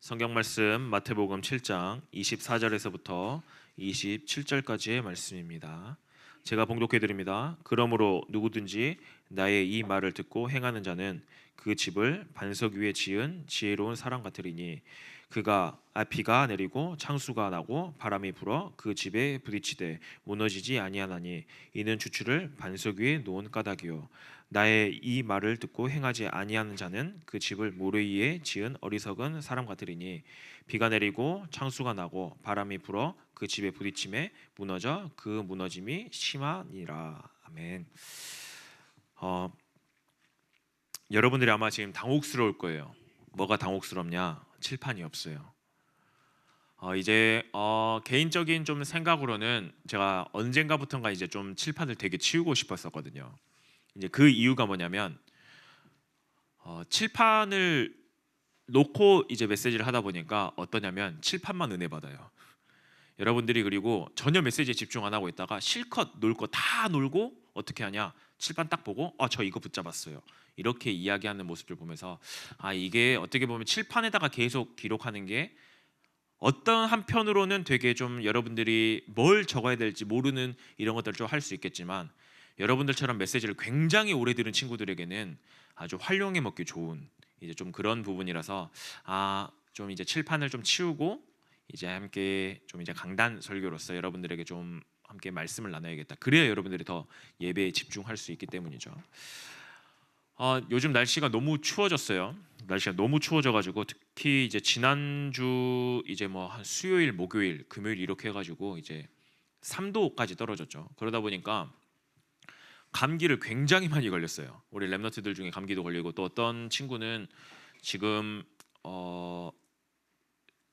성경 말씀 마태복음 7장 24절에서부터 27절까지의 말씀입니다. 제가 봉독해 드립니다. 그러므로 누구든지 나의 이 말을 듣고 행하는 자는 그 집을 반석 위에 지은 지혜로운 사람 같으리니 그가 비가 내리고 창수가 나고 바람이 불어 그 집에 부딪히되 무너지지 아니하나니 이는 주추를 반석 위에 놓은 까닭이요 나의 이 말을 듣고 행하지 아니하는 자는 그 집을 모래 위에 지은 어리석은 사람 같으리니 비가 내리고 창수가 나고 바람이 불어 그 집에 부딪힘에 무너져 그 무너짐이 심하니라. 아멘. 여러분들이 아마 지금 당혹스러울 거예요. 뭐가 당혹스럽냐? 칠판이 없어요. 이제 개인적인 좀 생각으로는 제가 언젠가부터가 이제 좀 칠판을 되게 치우고 싶었었거든요. 이제 그 이유가 뭐냐면 칠판을 놓고 이제 메시지를 하다 보니까 어떠냐면 칠판만 은혜 받아요. 여러분들이 그리고 전혀 메시지에 집중 안 하고 있다가 실컷 놀 거 다 놀고 어떻게 하냐? 칠판 딱 보고 저 이거 붙잡았어요. 이렇게 이야기하는 모습을 보면서 이게 어떻게 보면 칠판에다가 계속 기록하는 게 어떤 한편으로는 되게 좀 여러분들이 뭘 적어야 될지 모르는 이런 것들을 좀 할 수 있겠지만 여러분들처럼 메시지를 굉장히 오래 들은 친구들에게는 아주 활용해 먹기 좋은 이제 좀 그런 부분이라서 좀 이제 칠판을 좀 치우고 이제 함께 좀 이제 강단 설교로서 여러분들에게 좀 함께 말씀을 나눠야겠다. 그래야 여러분들이 더 예배에 집중할 수 있기 때문이죠. 요즘 날씨가 너무 추워졌어요. 날씨가 너무 추워져가지고 특히 이제 지난주 이제 뭐 한 수요일, 목요일, 금요일 이렇게 해가지고 이제 3도까지 떨어졌죠. 그러다 보니까 감기를 굉장히 많이 걸렸어요. 우리 랩너트들 중에 감기도 걸리고 또 어떤 친구는 지금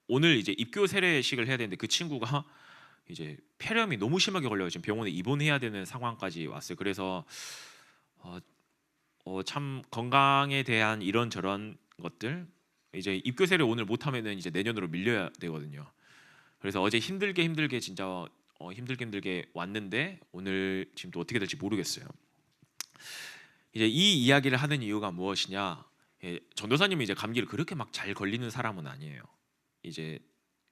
오늘 이제 입교 세례식을 해야 되는데 그 친구가 이제 폐렴이 너무 심하게 걸려요. 지금 병원에 입원해야 되는 상황까지 왔어요. 그래서 참 건강에 대한 이런저런 것들 이제 입교 세례 오늘 못하면은 이제 내년으로 밀려야 되거든요. 그래서 어제 힘들게 진짜 힘들게 왔는데 오늘 지금 또 어떻게 될지 모르겠어요. 이제 이 이야기를 하는 이유가 무엇이냐? 전도사님이 이제 감기를 그렇게 막 잘 걸리는 사람은 아니에요. 이제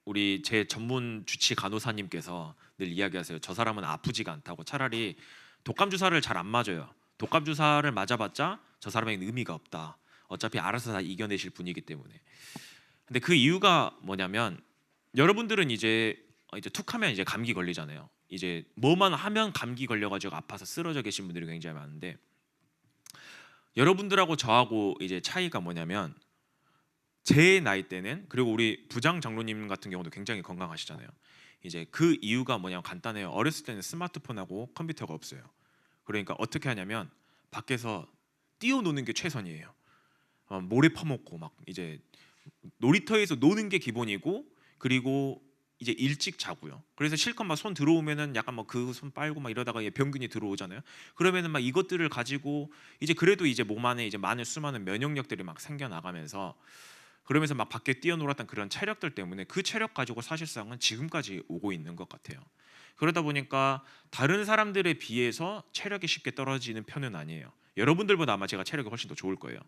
우리 제 전문 주치 간호사님께서 늘 이야기하세요. 저 사람은 아프지가 않다고. 차라리 독감 주사를 잘 안 맞아요. 독감 주사를 맞아봤자 저 사람에게는 의미가 없다. 어차피 알아서 다 이겨내실 분이기 때문에. 근데 그 이유가 뭐냐면 여러분들은 이제 툭하면 이제 감기 걸리잖아요. 이제 뭐만 하면 감기 걸려가지고 아파서 쓰러져 계신 분들이 굉장히 많은데 여러분들하고 저하고 이제 차이가 뭐냐면 제 나이 때는 그리고 우리 부장 장로님 같은 경우도 굉장히 건강하시잖아요. 이제 그 이유가 뭐냐면 간단해요. 어렸을 때는 스마트폰하고 컴퓨터가 없어요. 그러니까 어떻게 하냐면 밖에서 뛰어노는 게 최선이에요. 모래 퍼먹고 막 이제 놀이터에서 노는 게 기본이고 그리고 이제 일찍 자고요. 그래서 실컷 막 손 들어오면은 약간 막 그 손 빨고 막 이러다가 병균이 들어오잖아요. 그러면은 막 이것들을 가지고 이제 그래도 이제 몸 안에 이제 많은 수많은 면역력들이 막 생겨 나가면서 그러면서 막 밖에 뛰어놀았던 그런 체력들 때문에 그 체력 가지고 사실상은 지금까지 오고 있는 것 같아요. 그러다 보니까 다른 사람들에 비해서 체력이 쉽게 떨어지는 편은 아니에요. 여러분들보다 아마 제가 체력이 훨씬 더 좋을 거예요.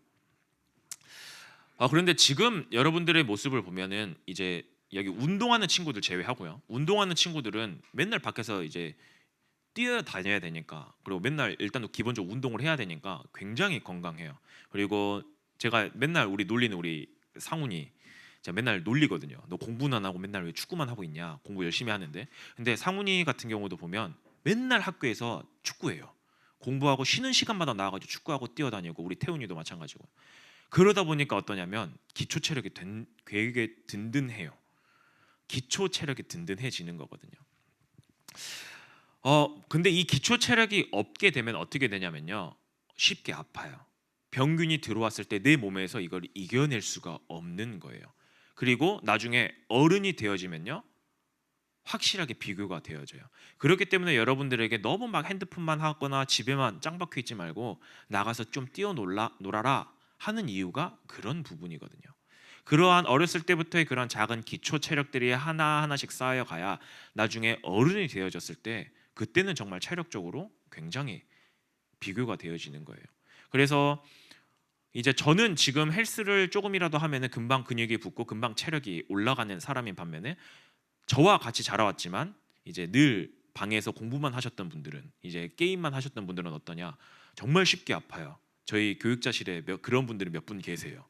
그런데 지금 여러분들의 모습을 보면은 이제 여기 운동하는 친구들 제외하고요. 운동하는 친구들은 맨날 밖에서 이제 뛰어다녀야 되니까 그리고 맨날 일단 기본적으로 운동을 해야 되니까 굉장히 건강해요. 그리고 제가 맨날 우리 놀리는 우리 상훈이 제가 맨날 놀리거든요. 너 공부는 안 하고 맨날 왜 축구만 하고 있냐? 공부 열심히 하는데. 근데 상훈이 같은 경우도 보면 맨날 학교에서 축구해요. 공부하고 쉬는 시간마다 나와가지고 축구하고 뛰어다니고 우리 태훈이도 마찬가지고. 그러다 보니까 어떠냐면 기초 체력이 되게 든든해요. 기초 체력이 든든해지는 거거든요. 근데 이 기초 체력이 없게 되면 어떻게 되냐면요. 쉽게 아파요. 병균이 들어왔을 때 내 몸에서 이걸 이겨낼 수가 없는 거예요. 그리고 나중에 어른이 되어지면요. 확실하게 비교가 되어져요. 그렇기 때문에 여러분들에게 너무 막 핸드폰만 하거나 집에만 짱 박혀 있지 말고 나가서 좀 놀아라 하는 이유가 그런 부분이거든요. 그러한 어렸을 때부터의 그런 작은 기초 체력들이 하나하나씩 쌓여가야 나중에 어른이 되어졌을 때 그때는 정말 체력적으로 굉장히 비교가 되어지는 거예요. 그래서 이제 저는 지금 헬스를 조금이라도 하면은 금방 근육이 붙고 금방 체력이 올라가는 사람인 반면에 저와 같이 자라왔지만 이제 늘 방에서 공부만 하셨던 분들은 이제 게임만 하셨던 분들은 어떠냐? 정말 쉽게 아파요. 저희 교육자실에 그런 분들이 몇 분 계세요.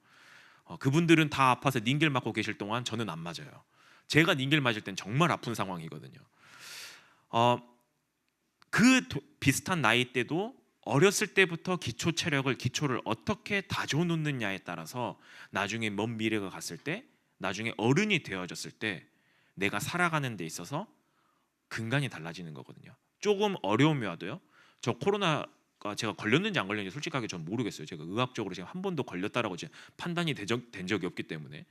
그분들은 다 아파서 닌겔 맞고 계실 동안 저는 안 맞아요. 제가 닌겔 맞을 땐 정말 아픈 상황이거든요. 어, 비슷한 나이 때도 어렸을 때부터 기초를 어떻게 다져 놓느냐에 따라서 나중에 먼 미래가 갔을 때, 나중에 어른이 되어졌을 때 내가 살아가는 데 있어서 근간이 달라지는 거거든요. 조금 어려움이 와도요. 저 코로나가 제가 걸렸는지 안 걸렸는지 솔직하게 전 모르겠어요. 제가 의학적으로 지금 한 번도 걸렸다라고 판단이 된 적이 없기 때문에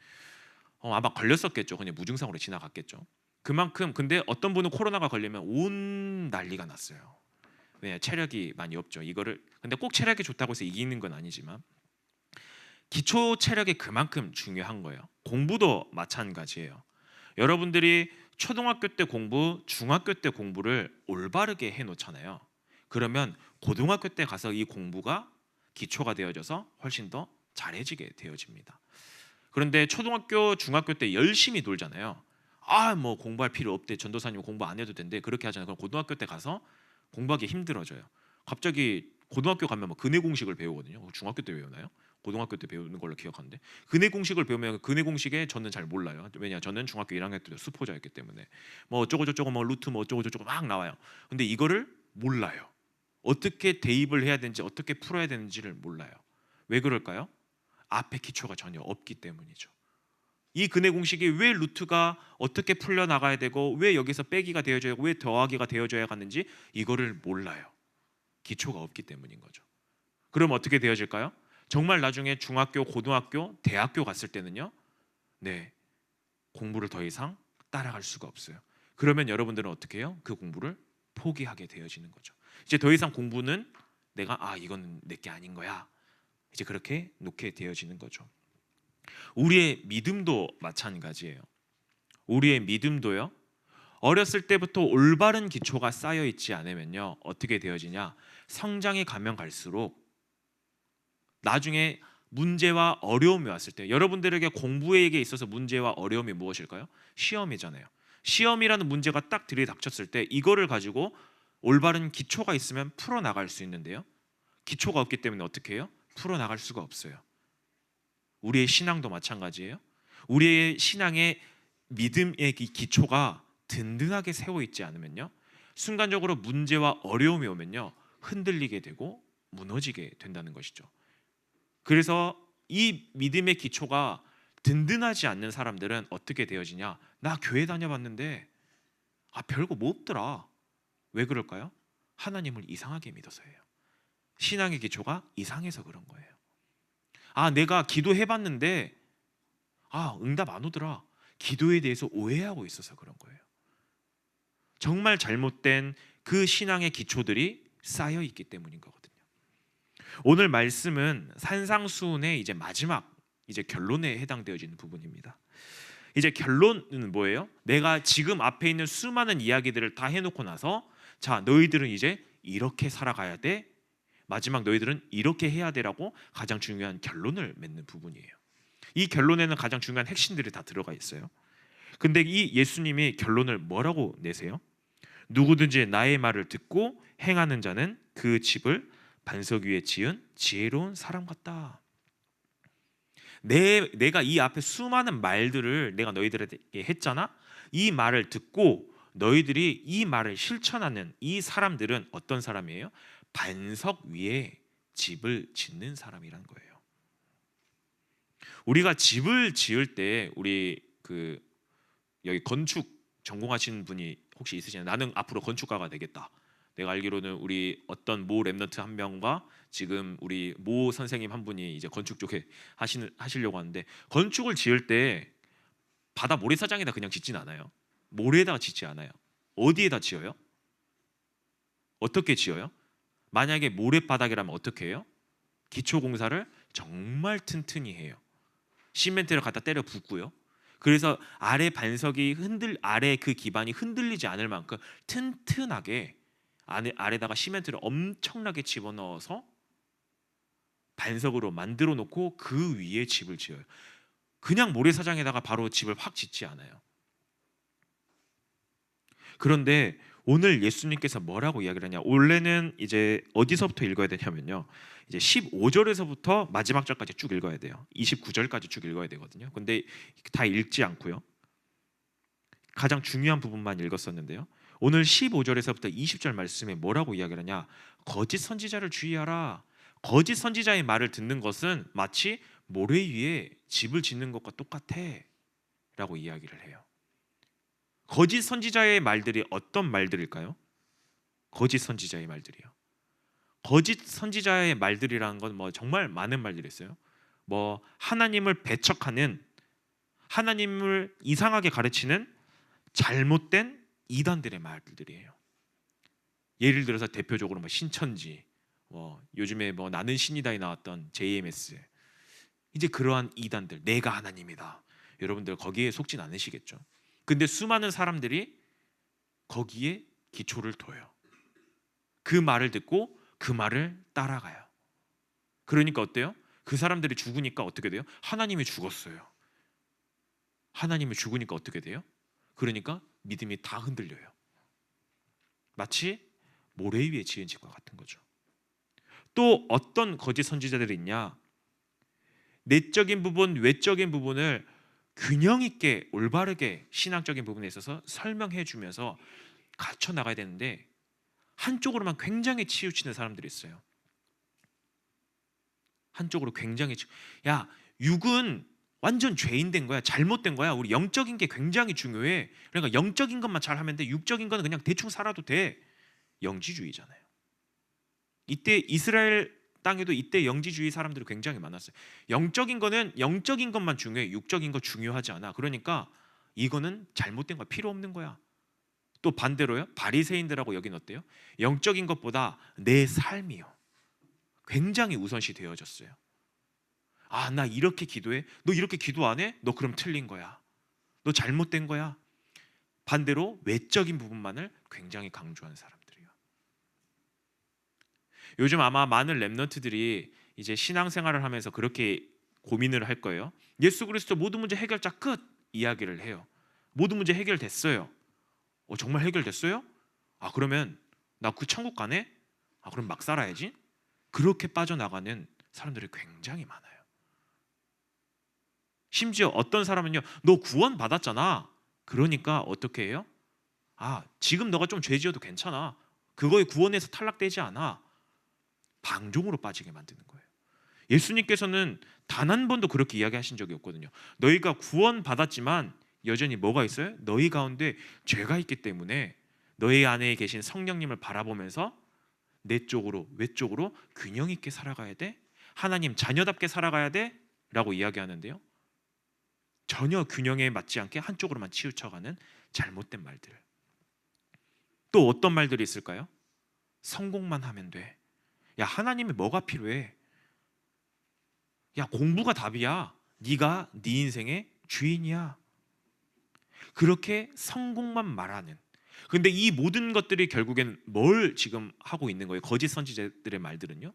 아마 걸렸었겠죠. 그냥 무증상으로 지나갔겠죠. 그만큼 근데 어떤 분은 코로나가 걸리면 온 난리가 났어요. 왜 체력이 많이 없죠. 이거를 근데 꼭 체력이 좋다고 해서 이기는 건 아니지만 기초 체력이 그만큼 중요한 거예요. 공부도 마찬가지예요. 여러분들이 초등학교 때 공부, 중학교 때 공부를 올바르게 해놓잖아요. 그러면 고등학교 때 가서 이 공부가 기초가 되어져서 훨씬 더 잘해지게 되어집니다. 그런데 초등학교, 중학교 때 열심히 놀잖아요. 뭐 공부할 필요 없대. 전도사님 공부 안 해도 된대. 그렇게 하잖아요. 그럼 고등학교 때 가서 공부하기 힘들어져요. 갑자기 고등학교 가면 뭐 근해 공식을 배우거든요. 중학교 때 배우나요? 고등학교 때 배우는 걸로 기억하는데 근해 공식을 배우면 근해 공식에 저는 잘 몰라요. 왜냐 저는 중학교 1학년 때 수포자였기 때문에 뭐 어쩌고 저쩌고 뭐 루트 뭐 어쩌고 저쩌고 막 나와요. 근데 이거를 몰라요. 어떻게 대입을 해야 되는지 어떻게 풀어야 되는지를 몰라요. 왜 그럴까요? 앞에 기초가 전혀 없기 때문이죠. 이 근해 공식이 왜 루트가 어떻게 풀려 나가야 되고 왜 여기서 빼기가 되어져야 하고 왜 더하기가 되어져야 하는지 이거를 몰라요. 기초가 없기 때문인 거죠. 그럼 어떻게 되어질까요? 정말 나중에 중학교, 고등학교, 대학교 갔을 때는요. 네. 공부를 더 이상 따라갈 수가 없어요. 그러면 여러분들은 어떻게 해요? 그 공부를 포기하게 되어지는 거죠. 이제 더 이상 공부는 내가 이건 내게 아닌 거야. 이제 그렇게 놓게 되어지는 거죠. 우리의 믿음도 마찬가지예요. 우리의 믿음도요. 어렸을 때부터 올바른 기초가 쌓여 있지 않으면요. 어떻게 되어지냐? 성장이 가면 갈수록 나중에 문제와 어려움이 왔을 때 여러분들에게 공부에 있어서 문제와 어려움이 무엇일까요? 시험이잖아요. 시험이라는 문제가 딱 들이닥쳤을 때 이거를 가지고 올바른 기초가 있으면 풀어나갈 수 있는데요. 기초가 없기 때문에 어떻게 해요? 풀어나갈 수가 없어요. 우리의 신앙도 마찬가지예요. 우리의 신앙의 믿음의 기초가 든든하게 세워 있지 않으면요. 순간적으로 문제와 어려움이 오면요. 흔들리게 되고 무너지게 된다는 것이죠. 그래서 이 믿음의 기초가 든든하지 않는 사람들은 어떻게 되어지냐? 나 교회 다녀봤는데 별거 뭐 없더라. 왜 그럴까요? 하나님을 이상하게 믿어서예요. 신앙의 기초가 이상해서 그런 거예요. 내가 기도해봤는데 응답 안 오더라. 기도에 대해서 오해하고 있어서 그런 거예요. 정말 잘못된 그 신앙의 기초들이 쌓여 있기 때문인 거거든요. 오늘 말씀은 산상수훈의 이제 마지막 이제 결론에 해당되어지는 부분입니다. 이제 결론은 뭐예요? 내가 지금 앞에 있는 수많은 이야기들을 다 해놓고 나서 자 너희들은 이제 이렇게 살아가야 돼. 마지막 너희들은 이렇게 해야 돼라고 가장 중요한 결론을 맺는 부분이에요. 이 결론에는 가장 중요한 핵심들이 다 들어가 있어요. 근데 이 예수님이 결론을 뭐라고 내세요? 누구든지 나의 말을 듣고 행하는 자는 그 집을 반석 위에 지은 지혜로운 사람 같다. 내가 이 앞에 수많은 말들을 내가 너희들에게 했잖아. 이 말을 듣고 너희들이 이 말을 실천하는 이 사람들은 어떤 사람이에요? 반석 위에 집을 짓는 사람이란 거예요. 우리가 집을 지을 때 우리 여기 건축 전공하신 분이 혹시 있으시나요? 나는 앞으로 건축가가 되겠다. 내가 알기로는 우리 어떤 모 랩런트 한 명과 지금 우리 모 선생님 한 분이 이제 건축 쪽에 하시려고 하는데 건축을 지을 때 바다 모래사장에다 그냥 짓진 않아요. 모래에다가 짓지 않아요. 어디에다 지어요? 어떻게 지어요? 만약에 모래바닥이라면 어떻게 해요? 기초 공사를 정말 튼튼히 해요. 시멘트를 갖다 때려 붓고요. 그래서 아래 반석이 아래 그 기반이 흔들리지 않을 만큼 튼튼하게 아래다가 시멘트를 엄청나게 집어넣어서 반석으로 만들어 놓고 그 위에 집을 지어요. 그냥 모래사장에다가 바로 집을 확 짓지 않아요. 그런데 오늘 예수님께서 뭐라고 이야기를 하냐? 원래는 이제 어디서부터 읽어야 되냐면요. 이제 15절에서부터 마지막 절까지 쭉 읽어야 돼요. 29절까지 쭉 읽어야 되거든요. 근데 다 읽지 않고요. 가장 중요한 부분만 읽었었는데요. 오늘 15절에서부터 20절 말씀에 뭐라고 이야기를 하냐? 거짓 선지자를 주의하라. 거짓 선지자의 말을 듣는 것은 마치 모래 위에 집을 짓는 것과 똑같아 라고 이야기를 해요. 거짓 선지자의 말들이 어떤 말들일까요? 거짓 선지자의 말들이요. 거짓 선지자의 말들이라는 건 뭐 정말 많은 말들이 있어요. 뭐 하나님을 배척하는, 하나님을 이상하게 가르치는 잘못된 이단들의 말들이에요. 예를 들어서 대표적으로 뭐 신천지, 요즘에 뭐 나는 신이다에 나왔던 JMS, 이제 그러한 이단들, 내가 하나님이다. 여러분들 거기에 속진 않으시겠죠. 근데 수많은 사람들이 거기에 기초를 둬요. 그 말을 듣고 그 말을 따라가요. 그러니까 어때요? 그 사람들이 죽으니까 어떻게 돼요? 하나님이 죽었어요. 하나님이 죽으니까 어떻게 돼요? 그러니까 믿음이 다 흔들려요. 마치 모래 위에 지은 집과 같은 거죠. 또 어떤 거짓 선지자들이 있냐? 내적인 부분, 외적인 부분을 균형 있게 올바르게 신앙적인 부분에 있어서 설명해 주면서 갖춰 나가야 되는데 한쪽으로만 굉장히 치우치는 사람들이 있어요. 한쪽으로 굉장히 야, 육은 완전 죄인 된 거야. 잘못된 거야. 우리 영적인 게 굉장히 중요해. 그러니까 영적인 것만 잘하면 돼. 육적인 거는 그냥 대충 살아도 돼. 영지주의잖아요. 이때 이스라엘 땅에도 이때 영지주의 사람들이 굉장히 많았어요. 영적인 거는 영적인 것만 중요해. 육적인 거 중요하지 않아. 그러니까 이거는 잘못된 거야. 필요 없는 거야. 또 반대로요. 바리새인들하고 여긴 어때요? 영적인 것보다 내 삶이요. 굉장히 우선시 되어졌어요. 아, 나 이렇게 기도해? 너 이렇게 기도 안 해? 너 그럼 틀린 거야. 너 잘못된 거야. 반대로 외적인 부분만을 굉장히 강조하는 사람들이에요. 요즘 아마 많은 랩런트들이 이제 신앙생활을 하면서 그렇게 고민을 할 거예요. 예수 그리스도 모든 문제 해결자 끝 이야기를 해요. 모든 문제 해결됐어요. 정말 해결됐어요? 아, 그러면 나 그 천국 가네? 아, 그럼 막 살아야지. 그렇게 빠져나가는 사람들이 굉장히 많아요. 심지어 어떤 사람은요, 너 구원 받았잖아. 그러니까 어떻게 해요? 아, 지금 너가 좀 죄 지어도 괜찮아. 그거에 구원에서 탈락되지 않아. 방종으로 빠지게 만드는 거예요. 예수님께서는 단 한 번도 그렇게 이야기하신 적이 없거든요. 너희가 구원 받았지만 여전히 뭐가 있어요? 너희 가운데 죄가 있기 때문에 너희 안에 계신 성령님을 바라보면서 내 쪽으로 외쪽으로 균형 있게 살아가야 돼. 하나님 자녀답게 살아가야 돼. 라고 이야기하는데요. 전혀 균형에 맞지 않게 한쪽으로만 치우쳐가는 잘못된 말들. 또 어떤 말들이 있을까요? 성공만 하면 돼. 야, 하나님이 뭐가 필요해? 야, 공부가 답이야. 네가 네 인생의 주인이야. 그렇게 성공만 말하는. 근데 이 모든 것들이 결국엔 뭘 지금 하고 있는 거예요? 거짓 선지자들의 말들은요.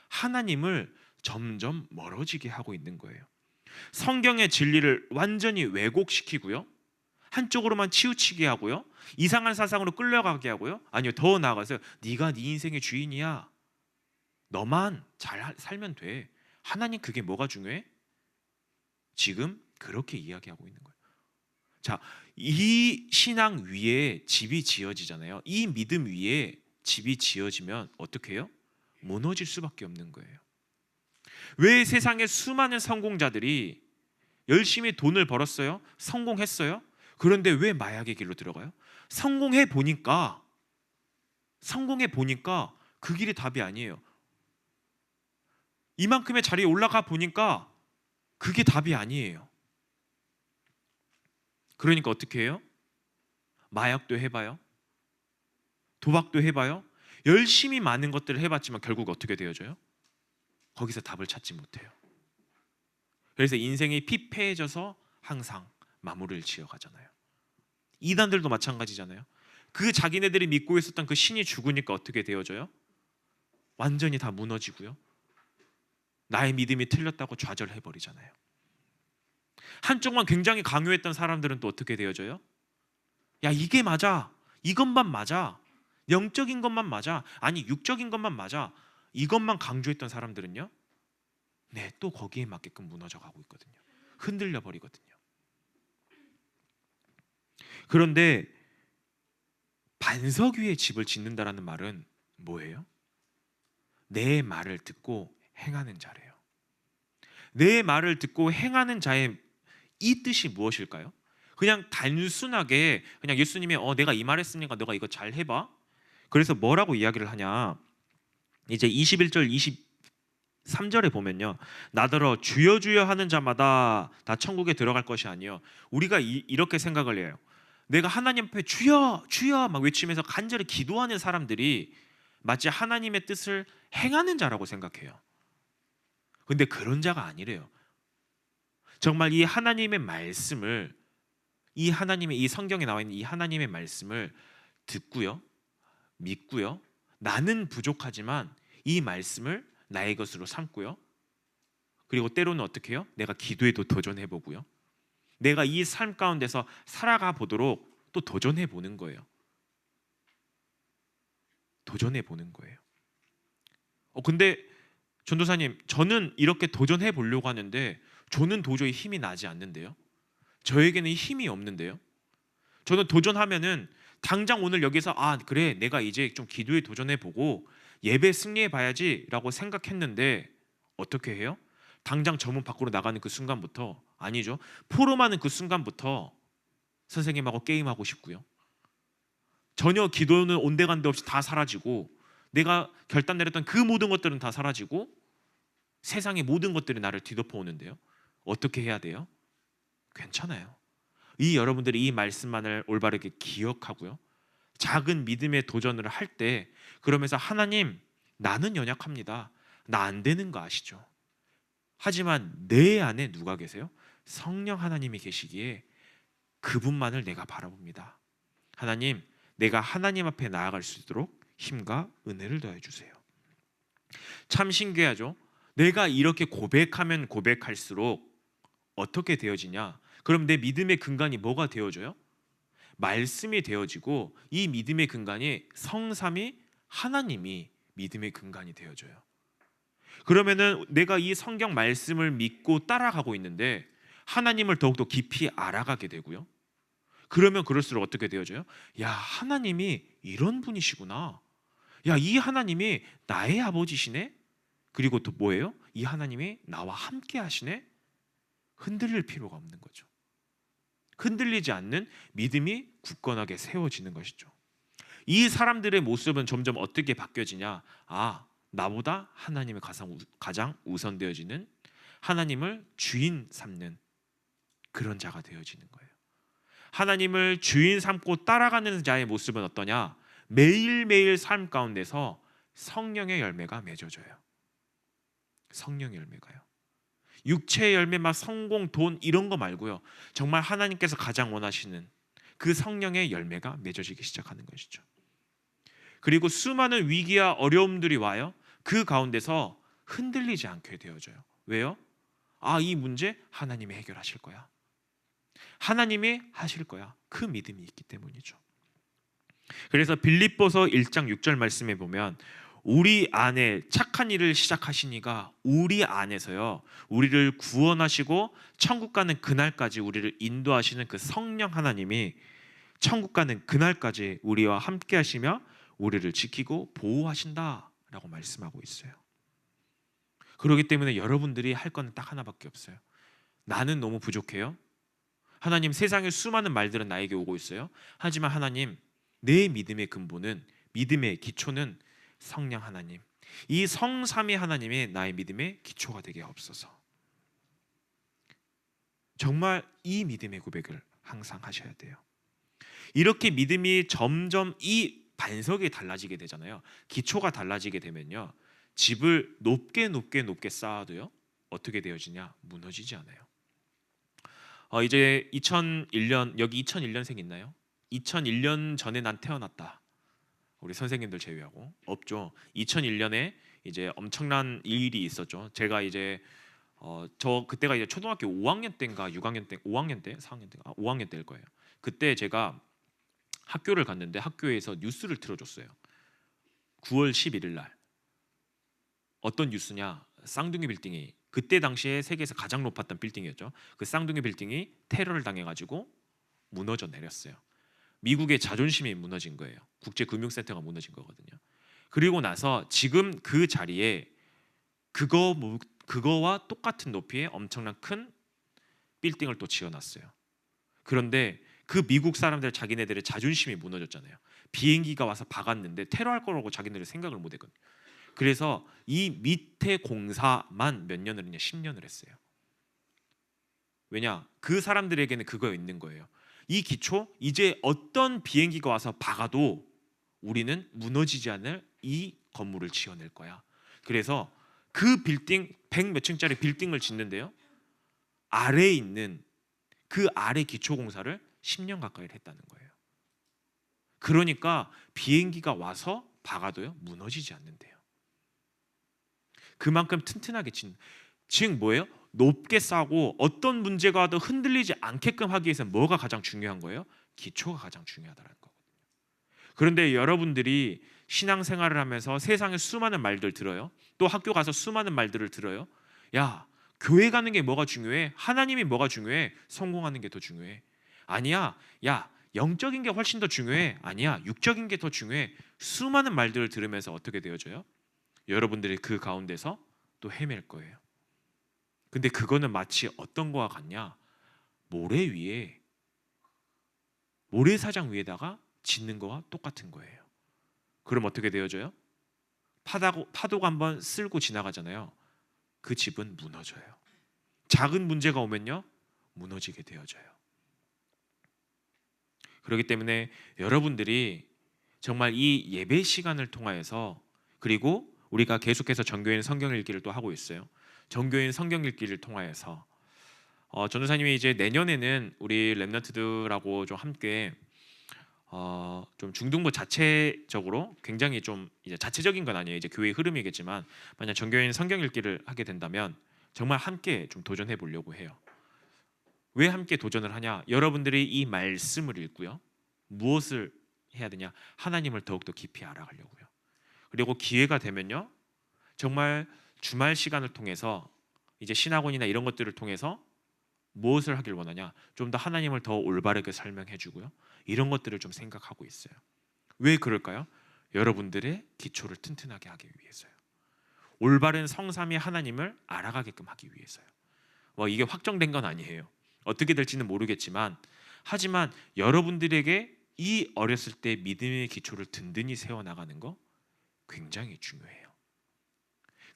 하나님을 점점 멀어지게 하고 있는 거예요. 성경의 진리를 완전히 왜곡시키고요. 한쪽으로만 치우치게 하고요. 이상한 사상으로 끌려가게 하고요. 아니요, 더 나아가서 네가 네 인생의 주인이야. 너만 잘 살면 돼. 하나님 그게 뭐가 중요해? 지금 그렇게 이야기하고 있는 거예요. 자, 이 신앙 위에 집이 지어지잖아요. 이 믿음 위에 집이 지어지면 어떻게 해요? 무너질 수밖에 없는 거예요. 왜 세상의 수많은 성공자들이 열심히 돈을 벌었어요? 성공했어요? 그런데 왜 마약의 길로 들어가요? 성공해 보니까 그 길이 답이 아니에요. 이만큼의 자리에 올라가 보니까 그게 답이 아니에요. 그러니까 어떻게 해요? 마약도 해봐요. 도박도 해봐요. 열심히 많은 것들을 해봤지만 결국 어떻게 되어져요? 거기서 답을 찾지 못해요. 그래서 인생이 피폐해져서 항상 마무리를 지어가잖아요. 이단들도 마찬가지잖아요. 그 자기네들이 믿고 있었던 그 신이 죽으니까 어떻게 되어져요? 완전히 다 무너지고요. 나의 믿음이 틀렸다고 좌절해 버리잖아요. 한쪽만 굉장히 강요했던 사람들은 또 어떻게 되어져요? 야, 이게 맞아. 이것만 맞아. 영적인 것만 맞아. 아니, 육적인 것만 맞아. 이것만 강조했던 사람들은요. 네, 또 거기에 맞게끔 무너져 가고 있거든요. 흔들려 버리거든요. 그런데 반석 위에 집을 짓는다라는 말은 뭐예요? 내 말을 듣고 행하는 자래요. 내 말을 듣고 행하는 자의 이 뜻이 무엇일까요? 그냥 단순하게 그냥 예수님이 내가 이 말했으니까 너가 이거 잘 해봐. 그래서 뭐라고 이야기를 하냐? 이제 21절 23절에 보면요, 나더러 주여 주여 하는 자마다 다 천국에 들어갈 것이 아니요. 우리가 이렇게 생각을 해요. 내가 하나님 앞에 주여 주여 막 외치면서 간절히 기도하는 사람들이 마치 하나님의 뜻을 행하는 자라고 생각해요. 근데 그런 자가 아니래요. 정말 이 하나님의 말씀을, 이 하나님의 이 성경에 나와 있는 이 하나님의 말씀을 듣고요, 믿고요, 나는 부족하지만 이 말씀을 나의 것으로 삼고요, 그리고 때로는 어떻게 해요? 내가 기도에도 도전해 보고요, 내가 이 삶 가운데서 살아가 보도록 또 도전해 보는 거예요. 도전해 보는 거예요. 근데 전도사님, 저는 이렇게 도전해 보려고 하는데 저는 도저히 힘이 나지 않는데요. 저에게는 힘이 없는데요. 저는 도전하면은 당장 오늘 여기서 그래, 내가 이제 좀 기도에 도전해 보고 예배 승리해 봐야지라고 생각했는데 어떻게 해요? 당장 저 문 밖으로 나가는 그 순간부터, 아니죠, 포럼하는 그 순간부터 선생님하고 게임하고 싶고요. 전혀 기도는 온데간데 없이 다 사라지고, 내가 결단 내렸던 그 모든 것들은 다 사라지고 세상의 모든 것들이 나를 뒤덮어 오는데요. 어떻게 해야 돼요? 괜찮아요. 여러분들이 이 말씀만을 올바르게 기억하고요, 작은 믿음의 도전을 할 때, 그러면서 하나님, 나는 연약합니다. 나 안 되는 거 아시죠? 하지만 내 안에 누가 계세요? 성령 하나님이 계시기에 그분만을 내가 바라봅니다. 하나님, 내가 하나님 앞에 나아갈 수 있도록 힘과 은혜를 더해 주세요. 참 신기하죠? 내가 이렇게 고백하면 고백할수록 어떻게 되어지냐? 그럼 내 믿음의 근간이 뭐가 되어져요? 말씀이 되어지고, 이 믿음의 근간이 성삼위 하나님이 믿음의 근간이 되어져요. 그러면은 내가 이 성경 말씀을 믿고 따라가고 있는데 하나님을 더욱더 깊이 알아가게 되고요. 그러면 그럴수록 어떻게 되어져요? 야, 하나님이 이런 분이시구나. 야, 이 하나님이 나의 아버지시네. 그리고 또 뭐예요? 이 하나님이 나와 함께 하시네. 흔들릴 필요가 없는 거죠. 흔들리지 않는 믿음이 굳건하게 세워지는 것이죠. 이 사람들의 모습은 점점 어떻게 바뀌어지냐? 나보다 하나님이 가장 우선되어지는, 하나님을 주인 삼는 그런 자가 되어지는 거예요. 하나님을 주인 삼고 따라가는 자의 모습은 어떠냐? 매일매일 삶 가운데서 성령의 열매가 맺어져요. 성령의 열매가요. 육체의 열매, 막 성공, 돈 이런 거 말고요, 정말 하나님께서 가장 원하시는 그 성령의 열매가 맺어지기 시작하는 것이죠. 그리고 수많은 위기와 어려움들이 와요. 그 가운데서 흔들리지 않게 되어져요. 왜요? 이 문제 하나님이 해결하실 거야. 하나님이 하실 거야. 그 믿음이 있기 때문이죠. 그래서 빌립보서 1장 6절 말씀에 보면, 우리 안에 착한 일을 시작하시니가 우리 안에서요, 우리를 구원하시고 천국 가는 그날까지 우리를 인도하시는 그 성령 하나님이 천국 가는 그날까지 우리와 함께 하시며 우리를 지키고 보호하신다라고 말씀하고 있어요. 그렇기 때문에 여러분들이 할 건 딱 하나밖에 없어요. 나는 너무 부족해요. 하나님, 세상의 수많은 말들은 나에게 오고 있어요. 하지만 하나님, 내 믿음의 근본은, 믿음의 기초는 성령 하나님, 이 성삼위 하나님이 나의 믿음의 기초가 되게 없어서, 정말 이 믿음의 고백을 항상 하셔야 돼요. 이렇게 믿음이 점점 이 반석이 달라지게 되잖아요. 기초가 달라지게 되면요, 집을 높게 쌓아도요, 어떻게 되어지냐? 무너지지 않아요. 이제 2001년, 여기 2001년생 있나요? 2001년 전에 난 태어났다. 우리 선생님들 제외하고 없죠. 2001년에 이제 엄청난 일이 있었죠. 제가 이제 저 그때가 이제 초등학교 5학년 때인가 6학년 때 5학년 때 4학년 때 5학년 때일 거예요. 그때 제가 학교를 갔는데 학교에서 뉴스를 틀어줬어요. 9월 11일 날 어떤 뉴스냐? 쌍둥이 빌딩이 그때 당시에 세계에서 가장 높았던 빌딩이었죠. 그 쌍둥이 빌딩이 테러를 당해가지고 무너져 내렸어요. 미국의 자존심이 무너진 거예요. 국제금융센터가 무너진 거거든요. 그리고 나서 지금 그 자리에 그거와 똑같은 높이의 엄청난 큰 빌딩을 또 지어놨어요. 그런데 그 미국 사람들 자기네들의 자존심이 무너졌잖아요. 비행기가 와서 박았는데 테러할 거라고 자기네들 생각을 못했거든요. 그래서 이 밑에 공사만 몇 년을 했냐? 10년을 했어요. 왜냐? 그 사람들에게는 그거 있는 거예요. 이 기초 이제 어떤 비행기가 와서 박아도 우리는 무너지지 않을 이 건물을 지어낼 거야. 그래서 그 빌딩 100 몇 층짜리 빌딩을 짓는데요. 아래에 있는 그 아래 기초 공사를 10년 가까이 했다는 거예요. 그러니까 비행기가 와서 박아도요 무너지지 않는데요. 그만큼 튼튼하게 즉 뭐예요? 높게 쌓고 어떤 문제가 와도 흔들리지 않게끔 하기 위해서 뭐가 가장 중요한 거예요? 기초가 가장 중요하다는 거거든요. 그런데 여러분들이 신앙생활을 하면서 세상에 수많은 말들 들어요. 또 학교 가서 수많은 말들을 들어요. 야, 교회 가는 게 뭐가 중요해? 하나님이 뭐가 중요해? 성공하는 게 더 중요해. 아니야. 야, 영적인 게 훨씬 더 중요해. 아니야. 육적인 게 더 중요해. 수많은 말들을 들으면서 어떻게 되어져요? 여러분들이 그 가운데서 또 헤맬 거예요. 근데 그거는 마치 어떤 거와 같냐? 모래사장 위에다가 짓는 거와 똑같은 거예요. 그럼 어떻게 되어져요? 파도가 한번 쓸고 지나가잖아요. 그 집은 무너져요. 작은 문제가 오면요 무너지게 되어져요. 그렇기 때문에 여러분들이 정말 이 예배 시간을 통하여서 그리고 우리가 계속해서 정교인 성경 읽기를 또 하고 있어요. 정교인 성경 읽기를 통하여서 전도사님이 이제 내년에는 우리 렘넌트들하고 좀 함께 좀 중등부 자체적으로 굉장히 좀 이제 자체적인 건 아니에요. 이제 교회의 흐름이겠지만 만약 정교인 성경 읽기를 하게 된다면 정말 함께 좀 도전해 보려고 해요. 왜 함께 도전을 하냐? 여러분들이 이 말씀을 읽고요. 무엇을 해야 되냐? 하나님을 더욱더 깊이 알아가려고요. 그리고 기회가 되면요. 정말 주말 시간을 통해서 이제 신학원이나 이런 것들을 통해서 무엇을 하길 원하냐? 좀 더 하나님을 더 올바르게 설명해 주고요. 이런 것들을 좀 생각하고 있어요. 왜 그럴까요? 여러분들의 기초를 튼튼하게 하기 위해서요. 올바른 성삼위 하나님을 알아가게끔 하기 위해서요. 이게 확정된 건 아니에요. 어떻게 될지는 모르겠지만 하지만 여러분들에게 이 어렸을 때 믿음의 기초를 든든히 세워나가는 거 굉장히 중요해요.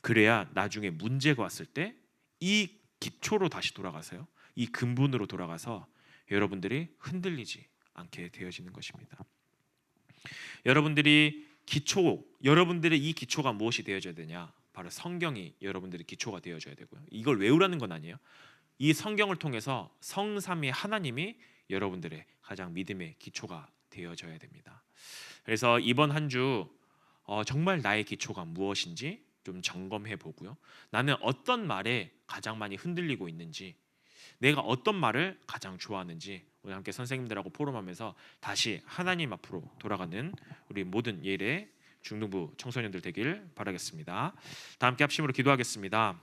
그래야 나중에 문제가 왔을 때 이 기초로 다시 돌아가서요. 이 근본으로 돌아가서 여러분들이 흔들리지 않게 되어지는 것입니다. 여러분들의 이 기초가 무엇이 되어져야 되냐? 바로 성경이 여러분들의 기초가 되어져야 되고요. 이걸 외우라는 건 아니에요. 이 성경을 통해서 성삼위 하나님이 여러분들의 가장 믿음의 기초가 되어져야 됩니다. 그래서 이번 한 주 정말 나의 기초가 무엇인지 좀 점검해 보고요. 나는 어떤 말에 가장 많이 흔들리고 있는지, 내가 어떤 말을 가장 좋아하는지 오늘 함께 선생님들하고 포럼하면서 다시 하나님 앞으로 돌아가는 우리 모든 예래 중등부 청소년들 되길 바라겠습니다. 다 함께 합심으로 기도하겠습니다.